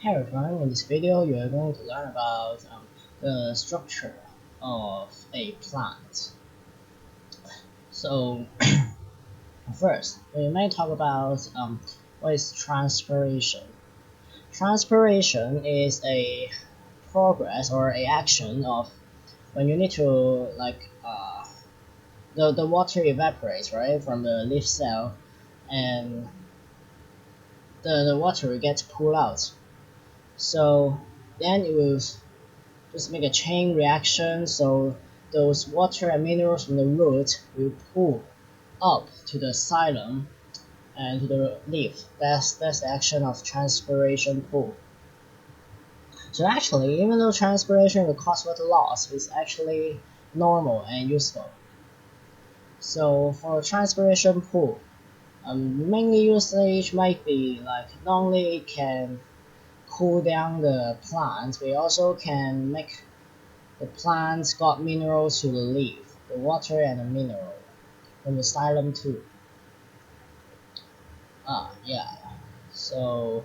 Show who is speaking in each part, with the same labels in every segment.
Speaker 1: Hey everyone, in this video you are going to learn about the structure of a plant. So first, we may talk about what is transpiration. Transpiration is a progress or a action of when you need to the water evaporates right from the leaf cell and the water gets pulled out. So then it will just make a chain reaction, so those water and minerals from the root will pull up to the xylem and to the leaf. That's the action of transpiration pull. So actually, even though transpiration will cause water loss, it's actually normal and useful. So for transpiration pull, mainly usage might be like not only it can cool down the plant, we also can make the plants got minerals to the leaf, the water and the mineral from the xylem too. Yeah. So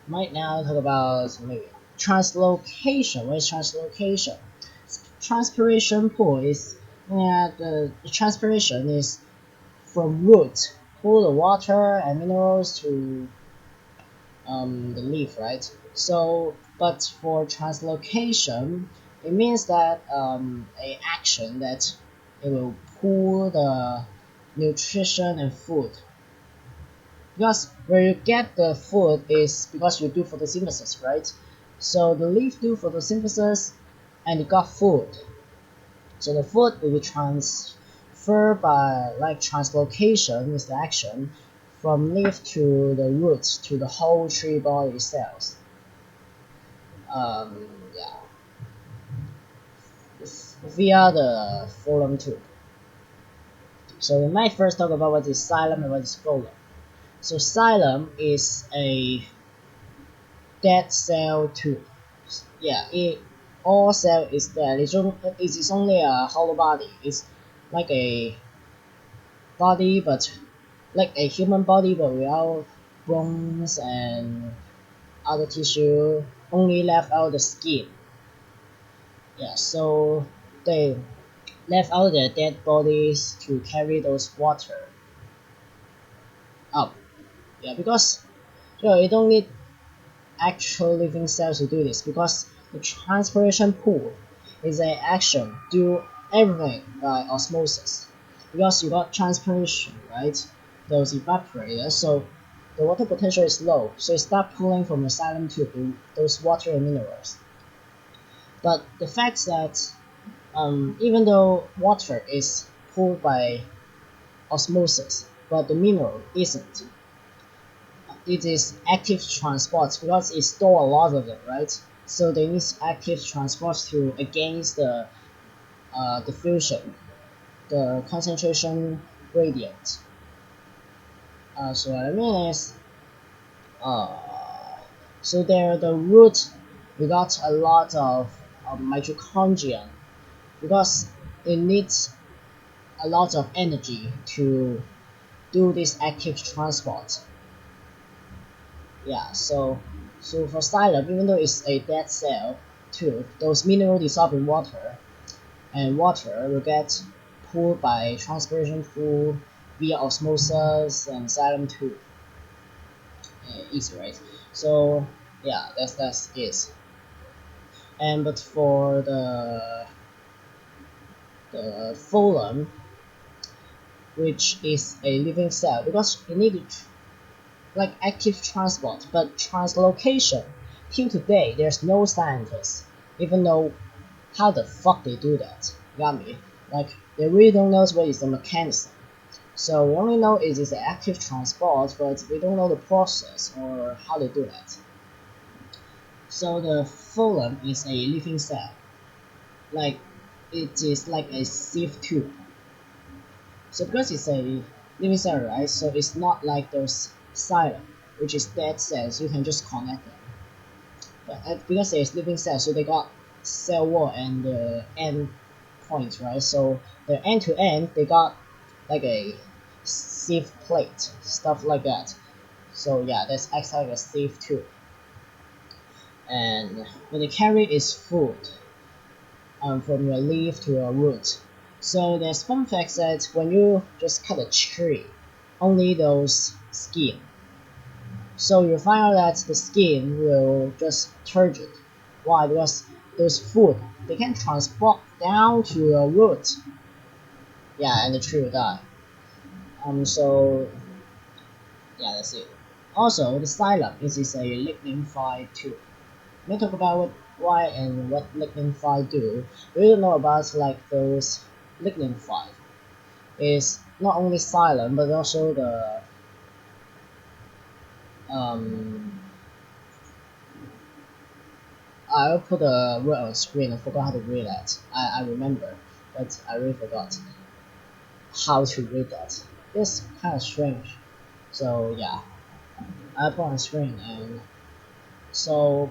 Speaker 1: might now talk about maybe translocation. What is translocation? Transpiration pull is the transpiration is from root pull the water and minerals to the leaf, right? So, but for translocation, it means that a action that it will pull the nutrition and food. Because where you get the food is because you do photosynthesis, right? So the leaf do photosynthesis and it got food. So the food will be transferred by like translocation is the action from leaf to the roots to the whole tree body cells. Yeah, via the phloem tube. So we might first talk about what is xylem and what is phloem. So xylem is a dead cell tube. Yeah, all cell is dead. It is only a hollow body. It's like a body, but like a human body, but without bones and other tissue. Only left out the skin. Yeah, so they left out their dead bodies to carry those water up. Yeah, because you don't need actual living cells to do this because the transpiration pool is an action do everything by osmosis. Because you got transpiration, right? Those evaporators, so the water potential is low, so it start pulling from the xylem tube those water and minerals. But the fact that even though water is pulled by osmosis, but the mineral isn't. It is active transport because it store a lot of it, right? So they need active transport to against the diffusion, the concentration gradient. So what I mean is, uh, so there the root we got a lot of mitochondria because it needs a lot of energy to do this active transport. Yeah, so for xylem, even though it's a dead cell too, those minerals dissolve in water, and water will get pulled by transpiration pool via osmosis and xylem too. Easy, right? So yeah, that's it. And but for the phloem, which is a living cell, because it needs like active transport, but translocation. Till today, there's no scientists even know how the fuck they do that. Got me? Like they really don't know what is the mechanism. So we only know it is an active transport, but we don't know the process or how they do that. So the phloem is a living cell. Like it is like a sieve tube. So because it's a living cell, right? So it's not like those xylem, which is dead cells. You can just connect them. But because it's living cells, so they got cell wall and the end points, right? So the end to end, they got like a sieve plate, stuff like that. So yeah, that's acts like a sieve too. and when they carry its food from your leaf to your root. So there's fun fact that when you just cut a tree, only those skin. So you find out that the skin will just turgid. Why? Because those food they can transport down to your root. Yeah, and the tree will die. So yeah, that's it. Also, the xylem is a lignin-5 too. Let me talk about why and what lignin-5 do. We don't know about like those lignin-5. Is not only xylem but also the um. I'll put a word on screen. I forgot how to read that. I remember, but I really forgot how to read that. It's kind of strange. So yeah, I put on screen and so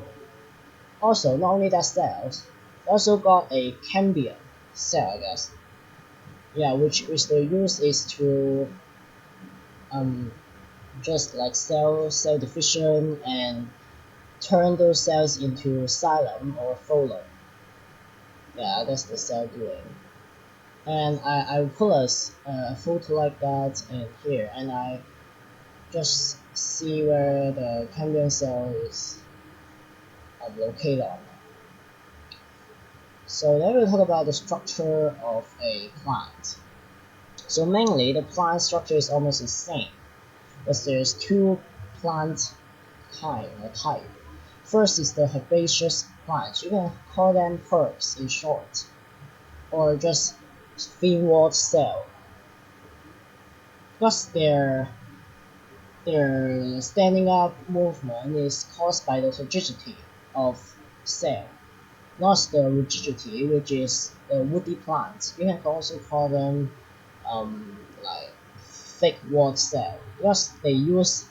Speaker 1: also not only that cells, also got a cambium cell, I guess. Yeah, which the use is to um just like cell division and turn those cells into xylem or phloem. Yeah, that's the cell doing. And I will put a photo like that in here, and I just see where the cambium cell is located on. So then we'll talk about the structure of a plant. So mainly the plant structure is almost the same, but there's two plant kind or type. First is the herbaceous plants. You can call them herbs in short, or just thin-walled cell, because their standing up movement is caused by the rigidity of cell, not the rigidity which is the woody plants. You can also call them like thick-walled cell, because they use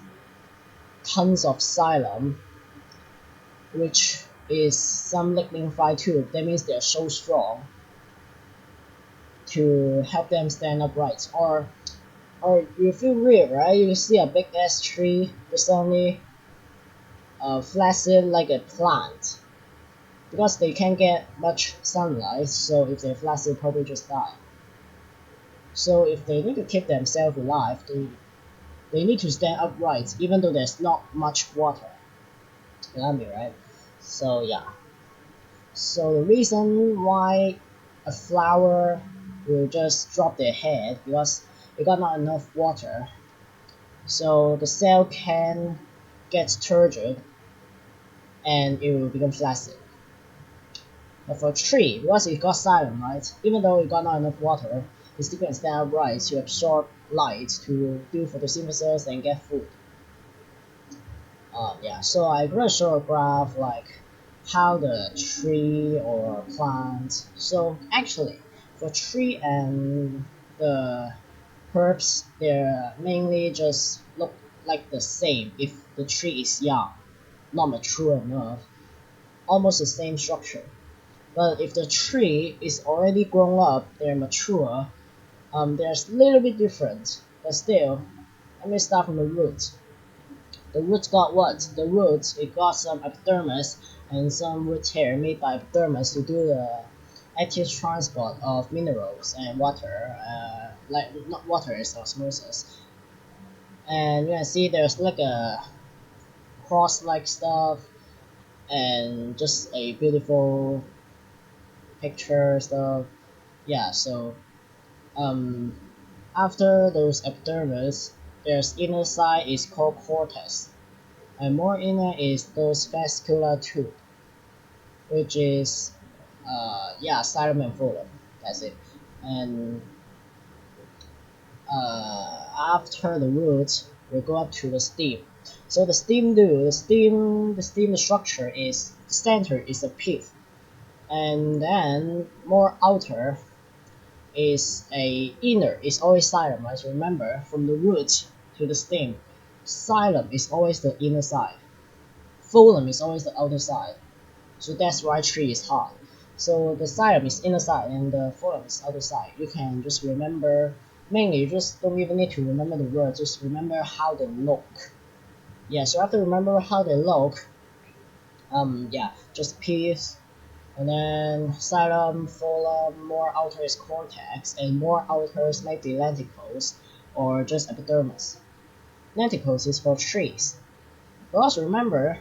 Speaker 1: tons of xylem, which is some lignin-5 too. That means they're so strong to help them stand upright. Or you feel weird, right? You see a big ass tree just suddenly flaccid like a plant, because they can't get much sunlight. So if they're flaccid, probably just die. So if they need to keep themselves alive, they need to stand upright, even though there's not much water. You know me, right? So yeah. So the reason why a flower will just drop their head, because it got not enough water, so the cell can get turgid and it will become flaccid. But for a tree, because it got xylem, right? Even though it got not enough water, it still can stand upright to absorb light to do photosynthesis and get food. Yeah, so I'm gonna show a graph like how the tree or plant. So actually, for tree and the herbs, they're mainly just look like the same if the tree is young, not mature enough, almost the same structure. But if the tree is already grown up, they're mature, there's a little bit different. But still, let me start from the roots. The roots got what? The roots, it got some epidermis and some root hair made by epidermis to do the active transport of minerals and water, like not water, it's osmosis. And you can see there's like a cross-like stuff and just a beautiful picture stuff. Yeah, so um, after those epidermis, there's inner side is called cortex. And more inner is those vascular tube, which is yeah, xylem and phloem. That's it. And after the roots, we go up to the stem. So the stem structure is the center is a pith, and then more outer is a inner is always xylem. Right? So remember, from the root to the stem, xylem is always the inner side. Phloem is always the outer side. So that's why tree is hard. So the xylem is inner side and the phloem is outer side. You can just remember, mainly you just don't even need to remember the words, just remember how they look. Yeah, so after remember how they look, Yeah, just peace. And then xylem, phloem, more outer is cortex, and more outers might be lenticles or just epidermis. Lenticles is for trees. But also remember,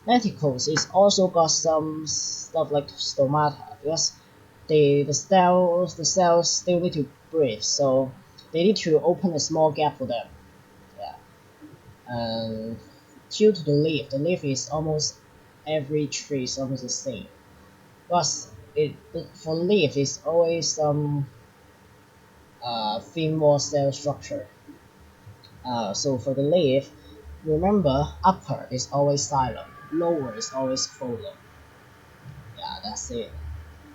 Speaker 1: lenticles is also got some stuff like stomata because the cells still need to breathe, so they need to open a small gap for them. Yeah. And due to the leaf is almost every tree is almost the same. Plus, for leaf is always some thin wall cell structure. So for the leaf, remember upper is always xylem, lower is always phloem. Yeah, that's it.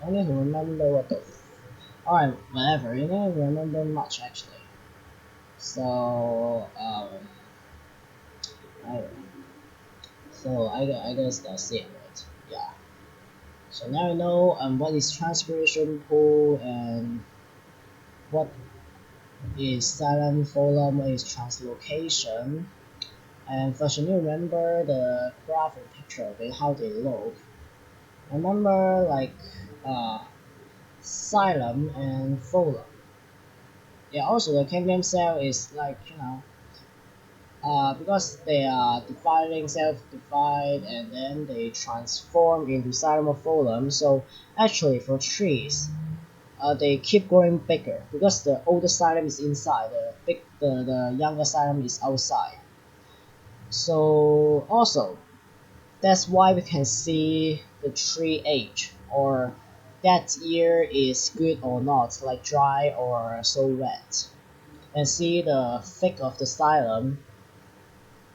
Speaker 1: I need to remember what the. Alright, whatever. You don't remember much actually. So I, I guess that's it, right? Yeah. So now you know what is transpiration pool and what is silent phloem, what is translocation. And first, you remember the graph and picture of it, how they look. Remember like uh, xylem and phloem. Yeah, also the ganglion cell is like because they are dividing, self-divide, and then they transform into xylem or phloem. So actually, for trees, they keep growing bigger because the older xylem is inside, the younger xylem is outside. So also, that's why we can see the tree age or that year is good or not, like dry or so wet, and see the thick of the xylem.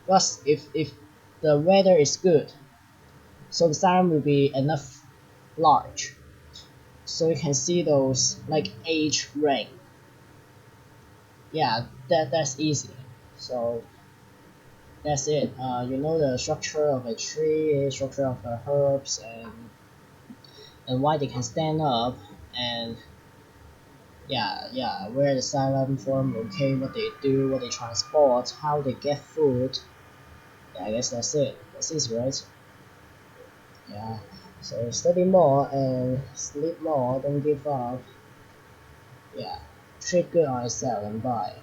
Speaker 1: Plus, if the weather is good, so the xylem will be enough large, so you can see those like age ring. Yeah, that's easy. So that's it. You know the structure of a tree, structure of the herbs, and why they can stand up, and yeah, where the xylem form locate, what they do, what they transport, how they get food. Yeah, I guess that's it. That's easy, right? Yeah. So study more and sleep more. Don't give up. Yeah. Treat good on yourself and bye.